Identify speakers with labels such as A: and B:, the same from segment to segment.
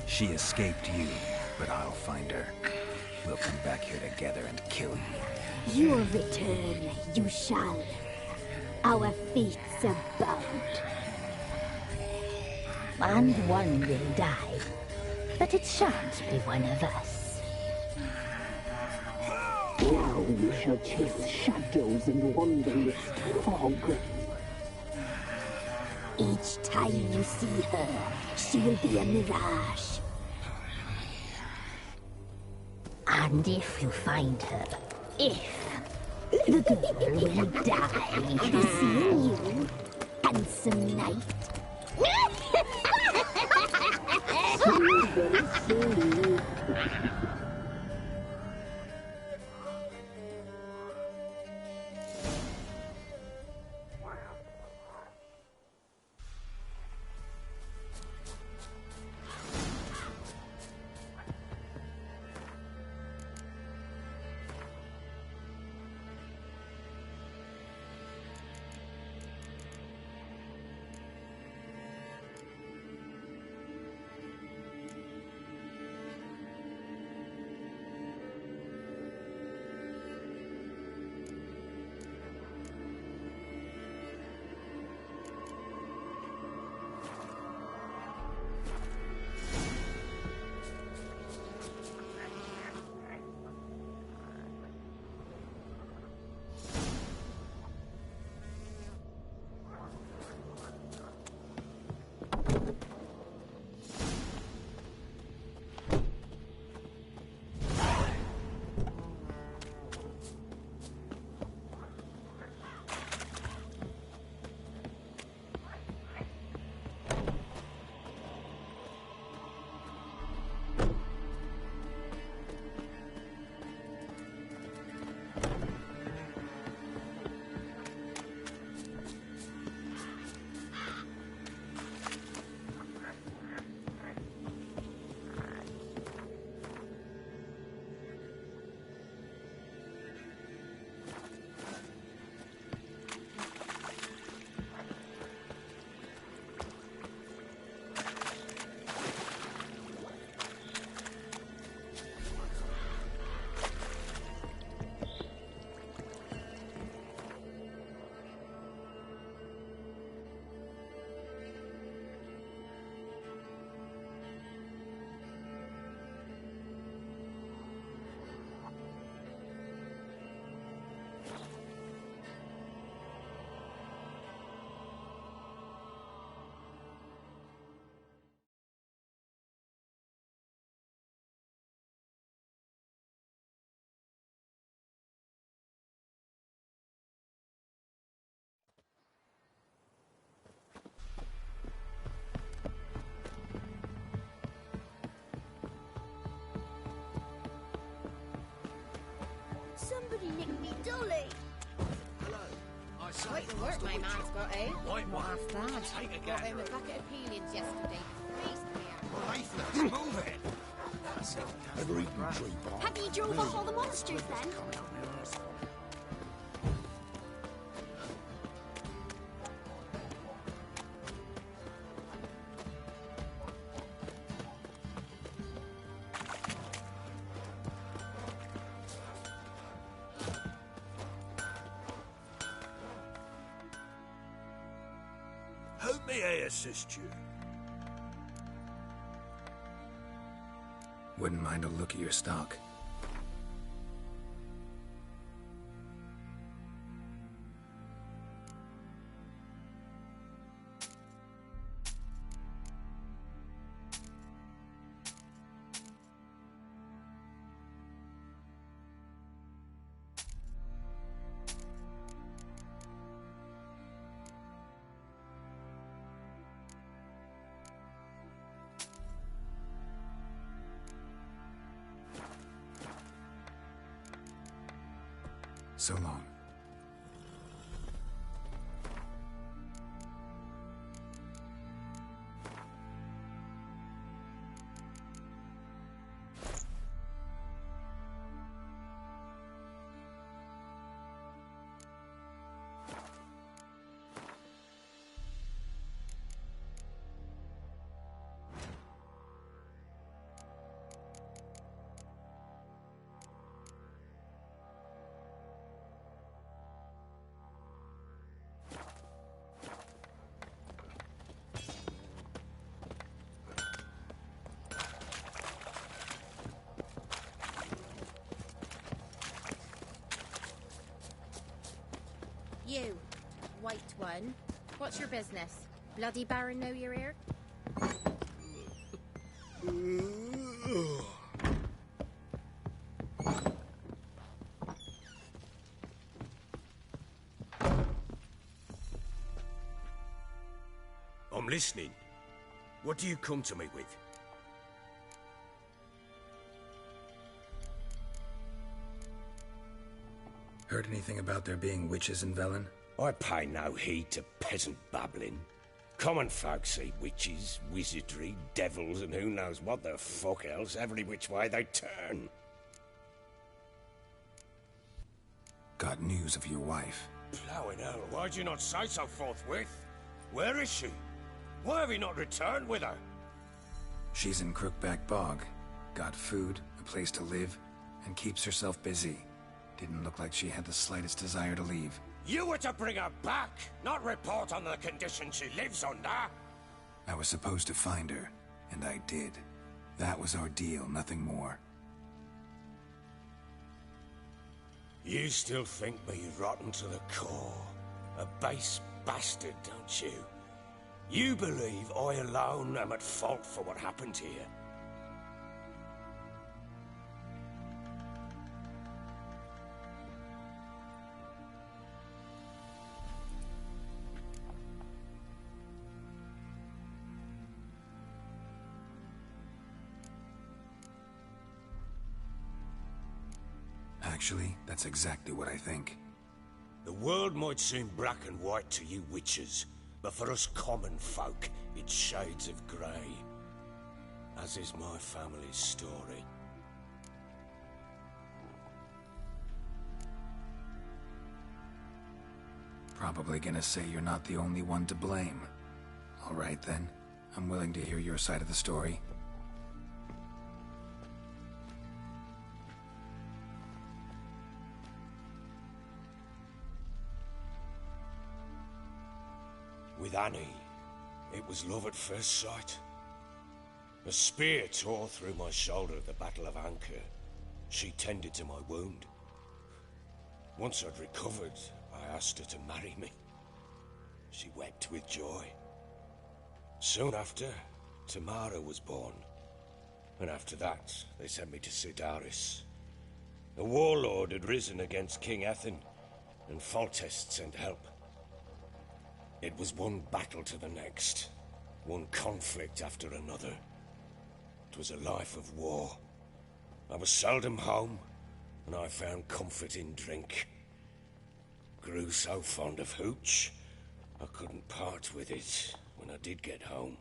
A: She escaped you, but I'll find her. We'll come back here together and kill you.
B: Your return, you shall. Our fates are bound. And one will die, but it shan't be one of us.
C: Now you shall chase shadows and wander amidst fog.
B: Each time you see her, she will be a mirage. And if you find her, the girl will die. Be seeing you, handsome knight.
D: Somebody nicked me dolly.
E: Hello. I say,
F: Quite the work my man's got, eh?
E: White
F: Not
E: one.
F: half bad.
E: Take a
F: Got him
E: gander.
F: a bucket of peelings yesterday. Please, here.
E: Leaflets, move it. That's it.
C: Ever eaten tree bark?
D: Have you drove off all the monsters then?
E: How may I assist you?
A: Wouldn't mind a look at your stock. so long.
F: You, white one. What's your business? Bloody Baron know you're here?
E: I'm listening. What do you come to me with?
A: Heard anything about there being witches in Velen?
E: I pay no heed to peasant babbling. Common folk see witches, wizardry, devils, and who knows what the fuck else every which way they turn.
A: Got news of your wife.
E: Plowing hell, why'd you not say so forthwith? Where is she? Why have you not returned with her?
A: She's in Crookback Bog. Got food, a place to live, and keeps herself busy. Didn't look like she had the slightest desire to leave.
E: You were to bring her back, not report on the condition she lives under.
A: I was supposed to find her, and I did. That was our deal, nothing more.
E: You still think me rotten to the core. A base bastard, don't you? You believe I alone am at fault for what happened here.
A: Actually, that's exactly what I think.
E: The world might seem black and white to you witches, but for us common folk, it's shades of grey. As is my family's story.
A: Probably gonna say you're not the only one to blame. All right then, I'm willing to hear your side of the story.
E: With Annie, it was love at first sight. A spear tore through my shoulder at the Battle of Anchor. She tended to my wound. Once I'd recovered, I asked her to marry me. She wept with joy. Soon after, Tamara was born. And after that, they sent me to Sidaris. A warlord had risen against King Ethan, and Foltest sent help. It was one battle to the next, one conflict after another. It was a life of war. I was seldom home, and I found comfort in drink. Grew so fond of hooch, I couldn't part with it when I did get home.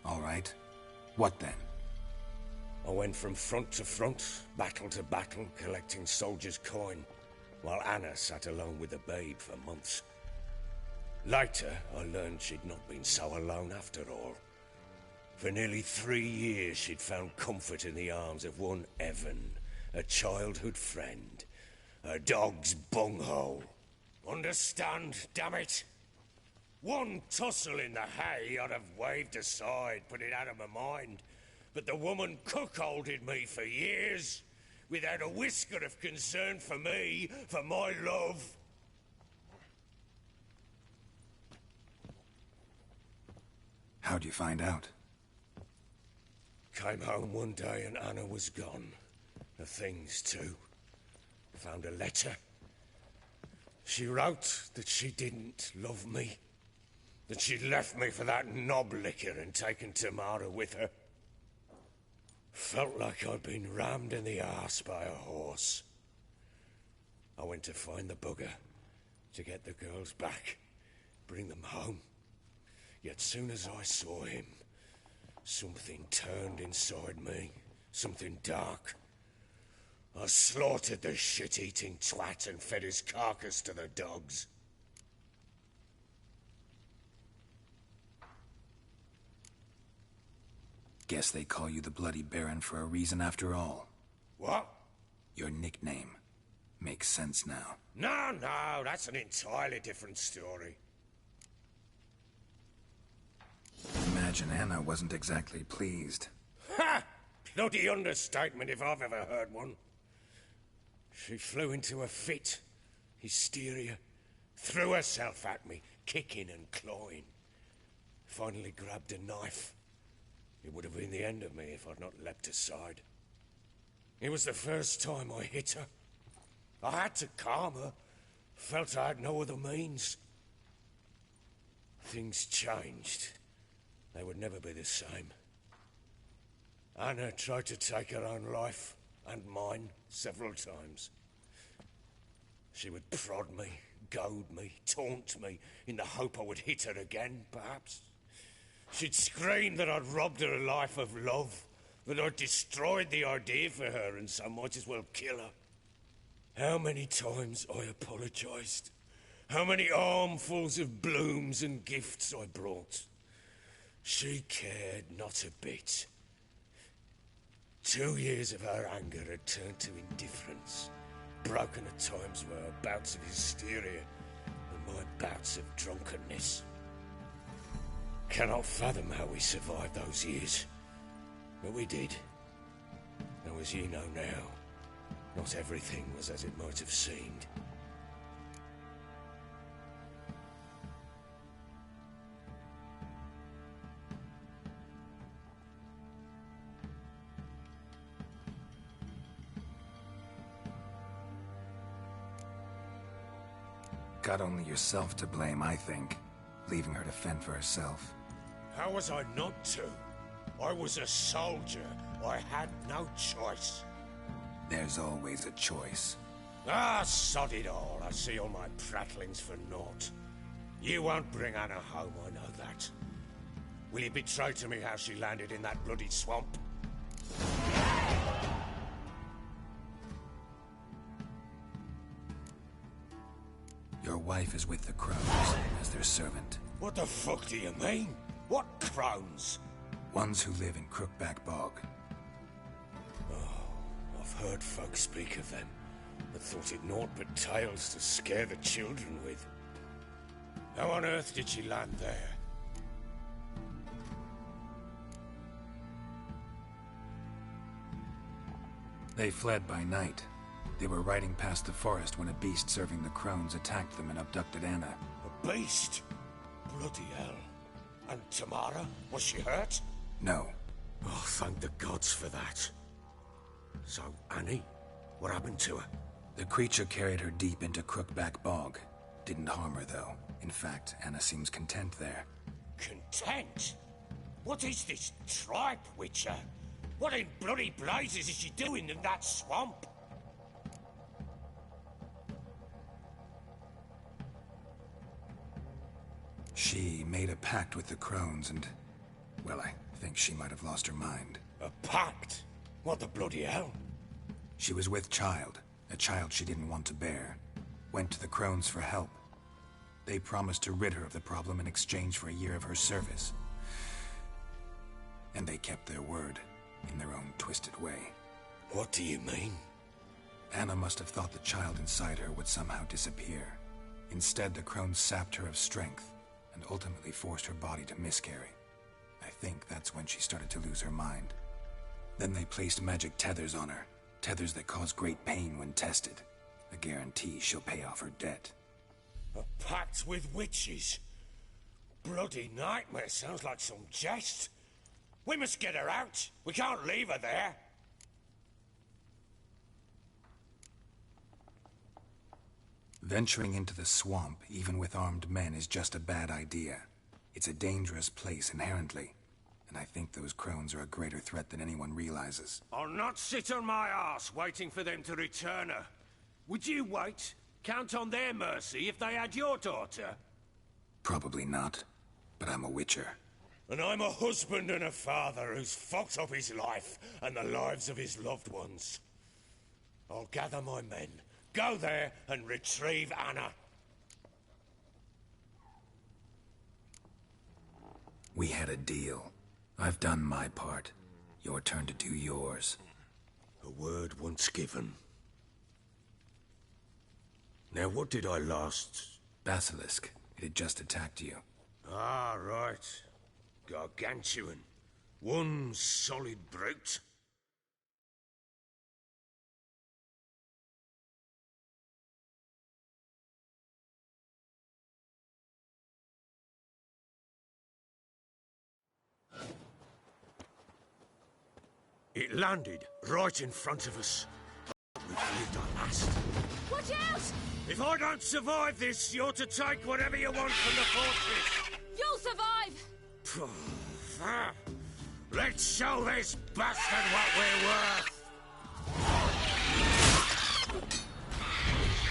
A: All right. What then?
E: I went from front to front, battle to battle, collecting soldiers' coin, while Anna sat alone with the babe for months. Later, I learned she'd not been so alone after all. For nearly 3 years, she'd found comfort in the arms of one Evan, a childhood friend. A dog's bunghole. Understand, damn it? One tussle in the hay I'd have waved aside, put it out of my mind. But the woman cuckolded me for years, without a whisker of concern for me, for my love.
A: How'd you find out?
E: Came home one day and Anna was gone. The things too. Found a letter. She wrote that she didn't love me. that she'd left me for that knob licker and taken Tamara with her. Felt like I'd been rammed in the arse by a horse. I went to find the bugger, to get the girls back, bring them home. Yet soon as I saw him, something turned inside me, something dark. I slaughtered the shit-eating twat and fed his carcass to the dogs.
A: Guess they call you the Bloody Baron for a reason after all.
E: What?
A: Your nickname. Makes sense now.
E: No, that's an entirely different story.
A: Imagine Anna wasn't exactly pleased.
E: Ha! Bloody understatement if I've ever heard one. She flew into a fit, hysteria, threw herself at me, kicking and clawing. Finally grabbed a knife. It would have been the end of me if I'd not leapt aside. It was the first time I hit her. I had to calm her. Felt I had no other means. Things changed. They would never be the same. Anna tried to take her own life, and mine, several times. She would prod me, goad me, taunt me, in the hope I would hit her again, perhaps. She'd scream that I'd robbed her a life of love, that I'd destroyed the idea for her, and so might as well kill her. How many times I apologized. How many armfuls of blooms and gifts I brought. She cared not a bit. 2 years of her anger had turned to indifference, broken at times by her bouts of hysteria and my bouts of drunkenness. Cannot fathom how we survived those years, but we did. Though as you know now, not everything was as it might have seemed.
A: Got only yourself to blame, I think. Leaving her to fend for herself.
E: How was I not to? I was a soldier. I had no choice.
A: There's always a choice.
E: Ah, sod it all. I see all my prattlings for naught. You won't bring Anna home, I know that. Will you betray to me how she landed in that bloody swamp?
A: Your wife is with the Crones, as their servant.
E: What the fuck do you mean? What Crones?
A: Ones who live in Crookback Bog.
E: Oh, I've heard folk speak of them, but thought it naught but tales to scare the children with. How on earth did she land there?
A: They fled by night. They were riding past the forest when a beast serving the Crones attacked them and abducted Anna.
E: A beast? Bloody hell. And Tamara? Was she hurt?
A: No.
E: Oh, thank the gods for that. So, Annie? What happened to her?
A: The creature carried her deep into Crookback Bog. Didn't harm her, though. In fact, Anna seems content there.
E: Content? What is this tripe, Witcher? What in bloody blazes is she doing in that swamp?
A: She made a pact with the Crones and... well, I think she might have lost her mind.
E: A pact? What the bloody hell?
A: She was with child, a child she didn't want to bear. Went to the Crones for help. They promised to rid her of the problem in exchange for a year of her service. And they kept their word, in their own twisted way.
E: What do you mean?
A: Anna must have thought the child inside her would somehow disappear. Instead, the Crones sapped her of strength, and ultimately forced her body to miscarry. I think that's when she started to lose her mind. Then they placed magic tethers on her, tethers that cause great pain when tested. A guarantee she'll pay off her debt.
E: A pact with witches? Bloody nightmare, sounds like some jest. We must get her out. We can't leave her there.
A: Venturing into the swamp, even with armed men, is just a bad idea. It's a dangerous place inherently, and I think those crones are a greater threat than anyone realizes.
E: I'll not sit on my ass waiting for them to return her. Would you wait? Count on their mercy if they had your daughter?
A: Probably not, but I'm a witcher.
E: And I'm a husband and a father who's fucked up his life and the lives of his loved ones. I'll gather my men, go there and retrieve Anna.
A: We had a deal. I've done my part. Your turn to do yours.
E: A word once given. Now what did I last...
A: Basilisk. It had just attacked you.
E: Ah, right. Gargantuan. One solid brute. It landed right in front of us. We've lived our last.
F: Watch out!
E: If I don't survive this, you're to take whatever you want from the fortress.
F: You'll survive!
E: Let's show this bastard what we're worth!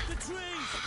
E: The trees!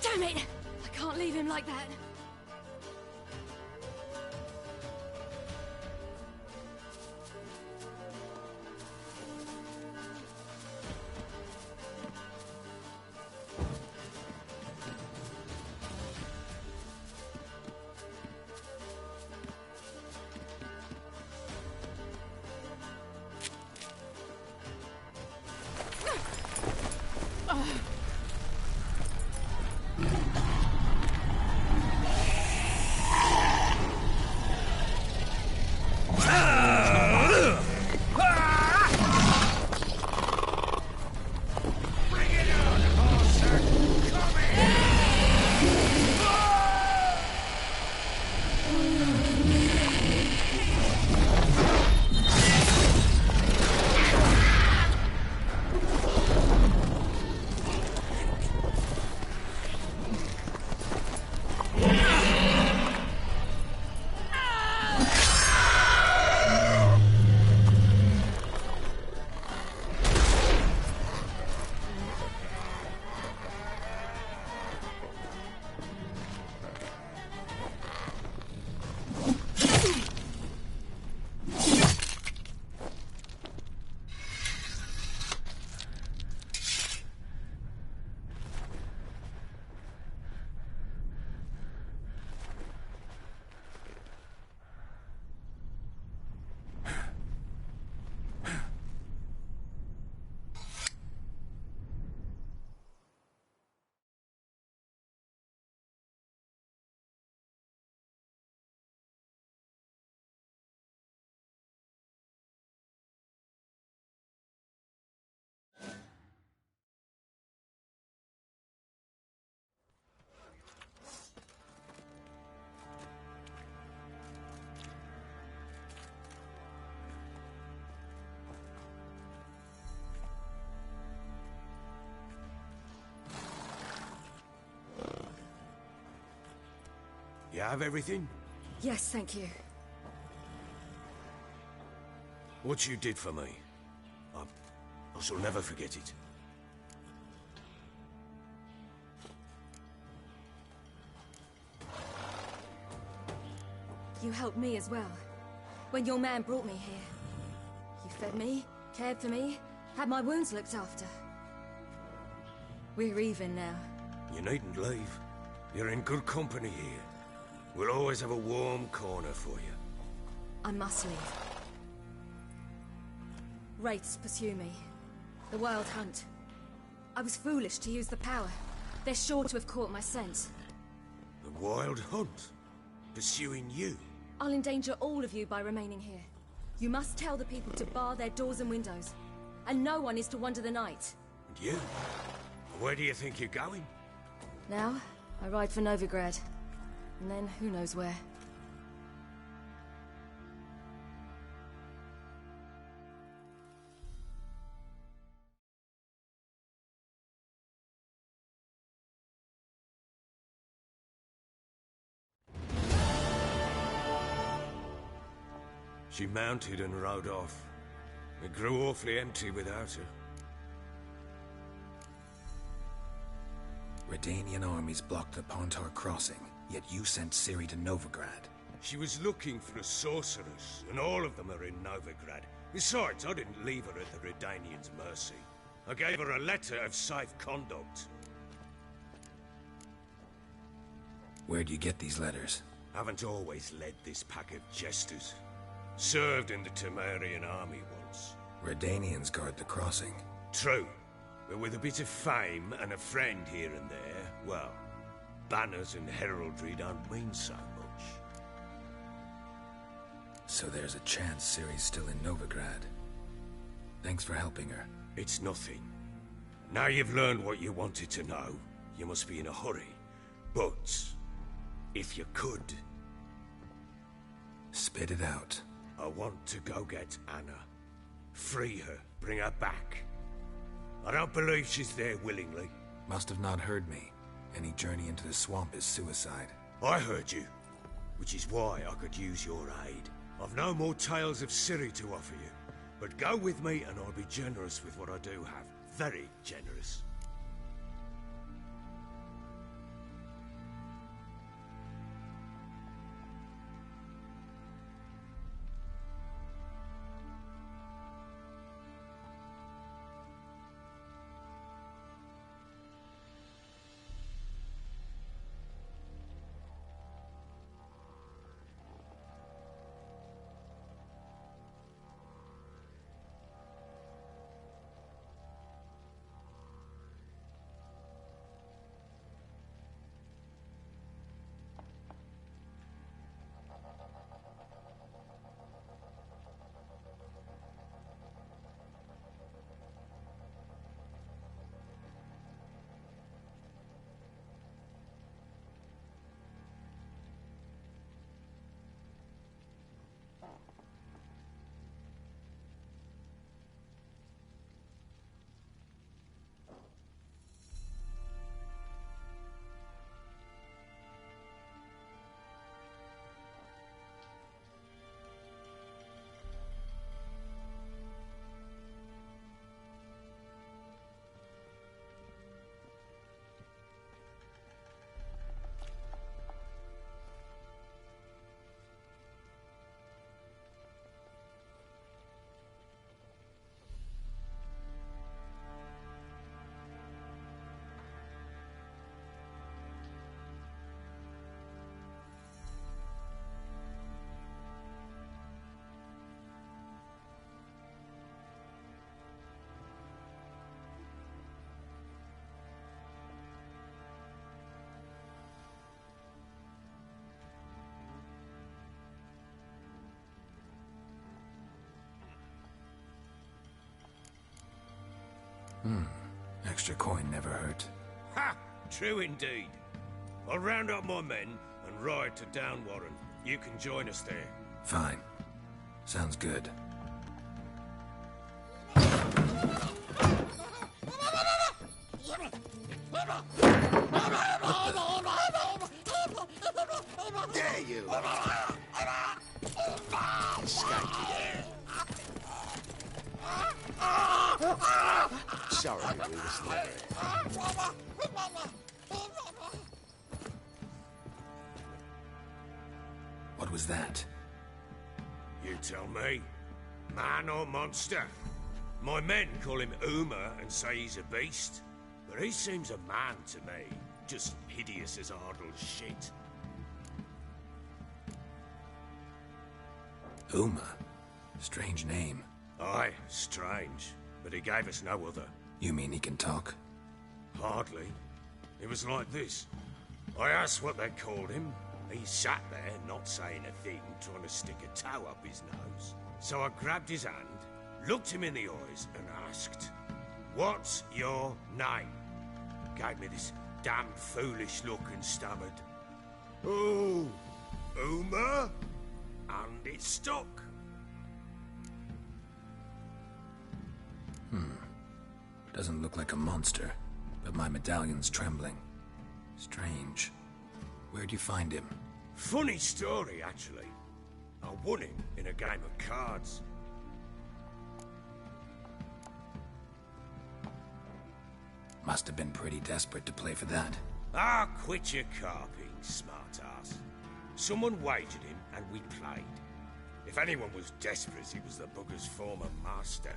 F: Damn it! I can't leave him like that.
E: have everything?
G: Yes, thank you.
E: What you did for me, I shall never forget it.
G: You helped me as well. When your man brought me here. You fed me, cared for me, had my wounds looked after. We're even now.
E: You needn't leave. You're in good company here. We'll always have a warm corner for you.
G: I must leave. Wraiths pursue me. The Wild Hunt. I was foolish to use the power. They're sure to have caught my scent.
E: The Wild Hunt? Pursuing you?
G: I'll endanger all of you by remaining here. You must tell the people to bar their doors and windows. And no one is to wander the night.
E: And you? Where do you think you're going?
G: Now, I ride for Novigrad. And then, who knows where.
E: She mounted and rode off. It grew awfully empty without her.
A: Redanian armies blocked the Pontar crossing, yet you sent Ciri to Novigrad.
E: She was looking for a sorceress, and all of them are in Novigrad. Besides, I didn't leave her at the Redanians' mercy. I gave her a letter of safe conduct.
A: Where'd you get these letters?
E: Haven't always led this pack of jesters. Served in the Temerian army once.
A: Redanians guard the crossing.
E: True. But with a bit of fame and a friend here and there, well, banners and heraldry don't mean so much.
A: So there's a chance Ciri's still in Novigrad. Thanks for helping her.
E: It's nothing. Now you've learned what you wanted to know, you must be in a hurry. But, if you could...
A: Spit it out.
E: I want to go get Anna. Free her, bring her back. I don't believe she's there willingly.
A: Must have not heard me. Any journey into the swamp is suicide.
E: I heard you, which is why I could use your aid. I've no more tales of Ciri to offer you, but go with me and I'll be generous with what I do have. Very generous.
A: Extra coin never hurt.
E: Ha! True indeed. I'll round up my men and ride to Downwarren. You can join us there.
A: Fine. Sounds good.
E: Sorry, we were slithering.
A: What was that?
E: You tell me. Man or monster? My men call him Uma and say he's a beast. But he seems a man to me. Just hideous as Ardle's shit.
A: Uma? Strange name.
E: Aye, strange. But he gave us no other.
A: You mean he can talk?
E: Hardly. It was like this. I asked what they called him. He sat there, not saying a thing, trying to stick a toe up his nose. So I grabbed his hand, looked him in the eyes, and asked, "What's your name?" Gave me this damn foolish look and stammered, "Oh, Uma?" And it stuck.
A: Doesn't look like a monster, but my medallion's trembling. Strange. Where'd you find him?
E: Funny story, actually. I won him in a game of cards.
A: Must have been pretty desperate to play for that.
E: Ah, quit your carping, smart-ass. Someone wagered him, and we played. If anyone was desperate, he was the bugger's former master.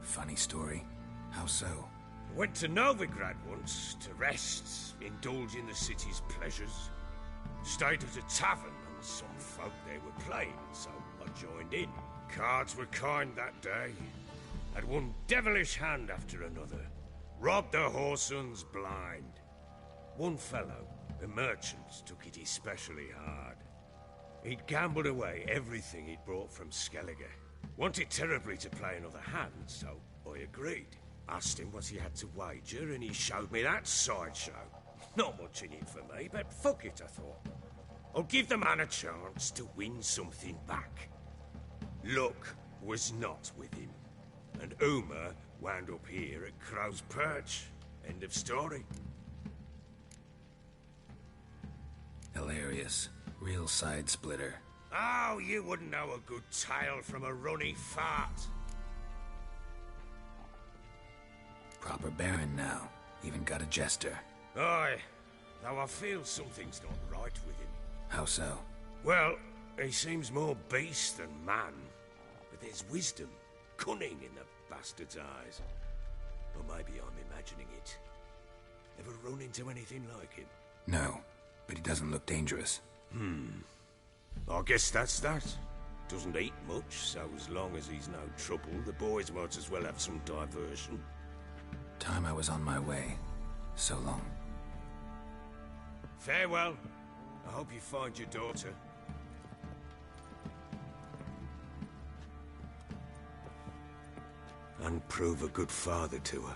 A: Funny story. How so?
E: Went to Novigrad once, to rest, indulge in the city's pleasures. Stayed at a tavern, and some folk there were playing, so I joined in. Cards were kind that day. Had one devilish hand after another. Robbed the whoresons blind. One fellow, a merchant, took it especially hard. He'd gambled away everything he'd brought from Skellige. Wanted terribly to play another hand, so I agreed. Asked him what he had to wager, and he showed me that sideshow. Not much in it for me, but fuck it, I thought. I'll give the man a chance to win something back. Luck was not with him, and Uma wound up here at Crow's Perch. End of story.
A: Hilarious. Real side splitter.
E: Oh, you wouldn't know a good tale from a runny fart.
A: Proper baron now. Even got a jester.
E: Aye, though I feel something's not right with him.
A: How so?
E: Well, he seems more beast than man. But there's wisdom, cunning in the bastard's eyes. Or maybe I'm imagining it. Ever run into anything like him?
A: No, but he doesn't look dangerous.
E: I guess that's that. Doesn't eat much, so as long as he's no trouble, the boys might as well have some diversion.
A: Time I was on my way. So long.
E: Farewell. I hope you find your daughter. And prove a good father to her.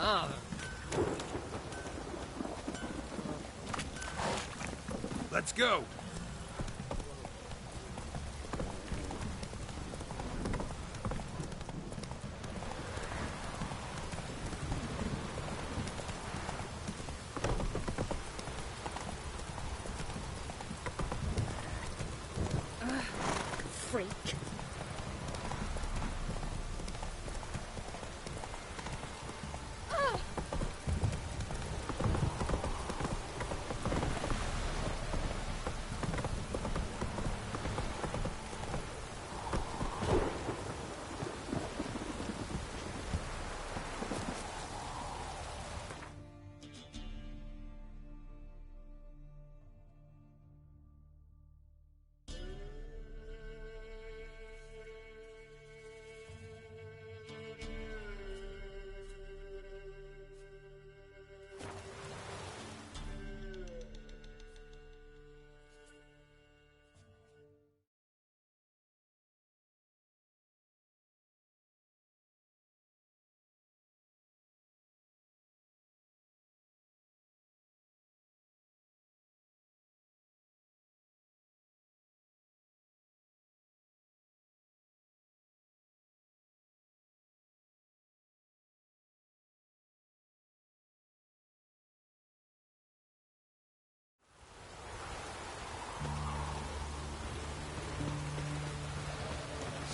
H: Ah.
I: Let's go!
B: Freak.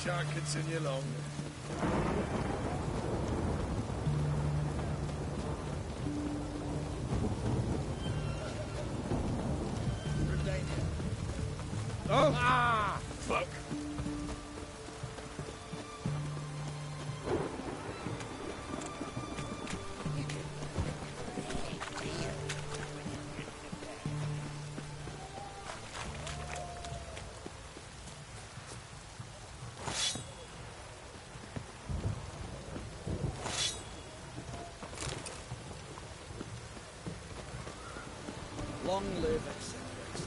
I: Shan't continue long. Oh! Ah! Fuck!
H: Long live Eccentrics.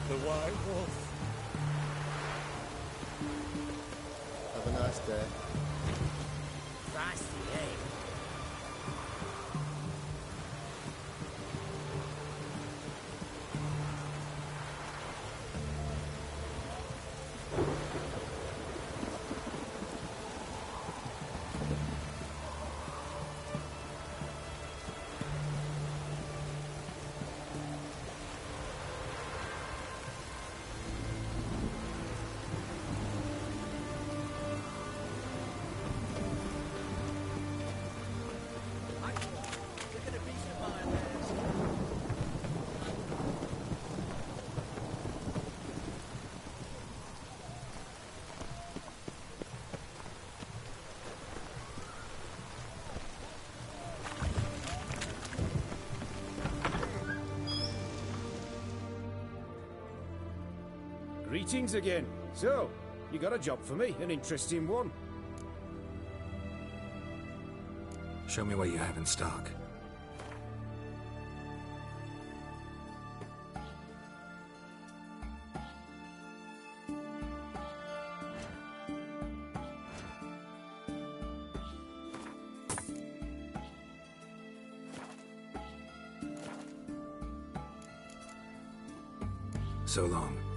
I: The White Wolf.
J: Have a nice day.
H: Frosty, eh?
K: Greetings again. So, you got a job for me, an interesting one.
A: Show me what you have in stock. So long.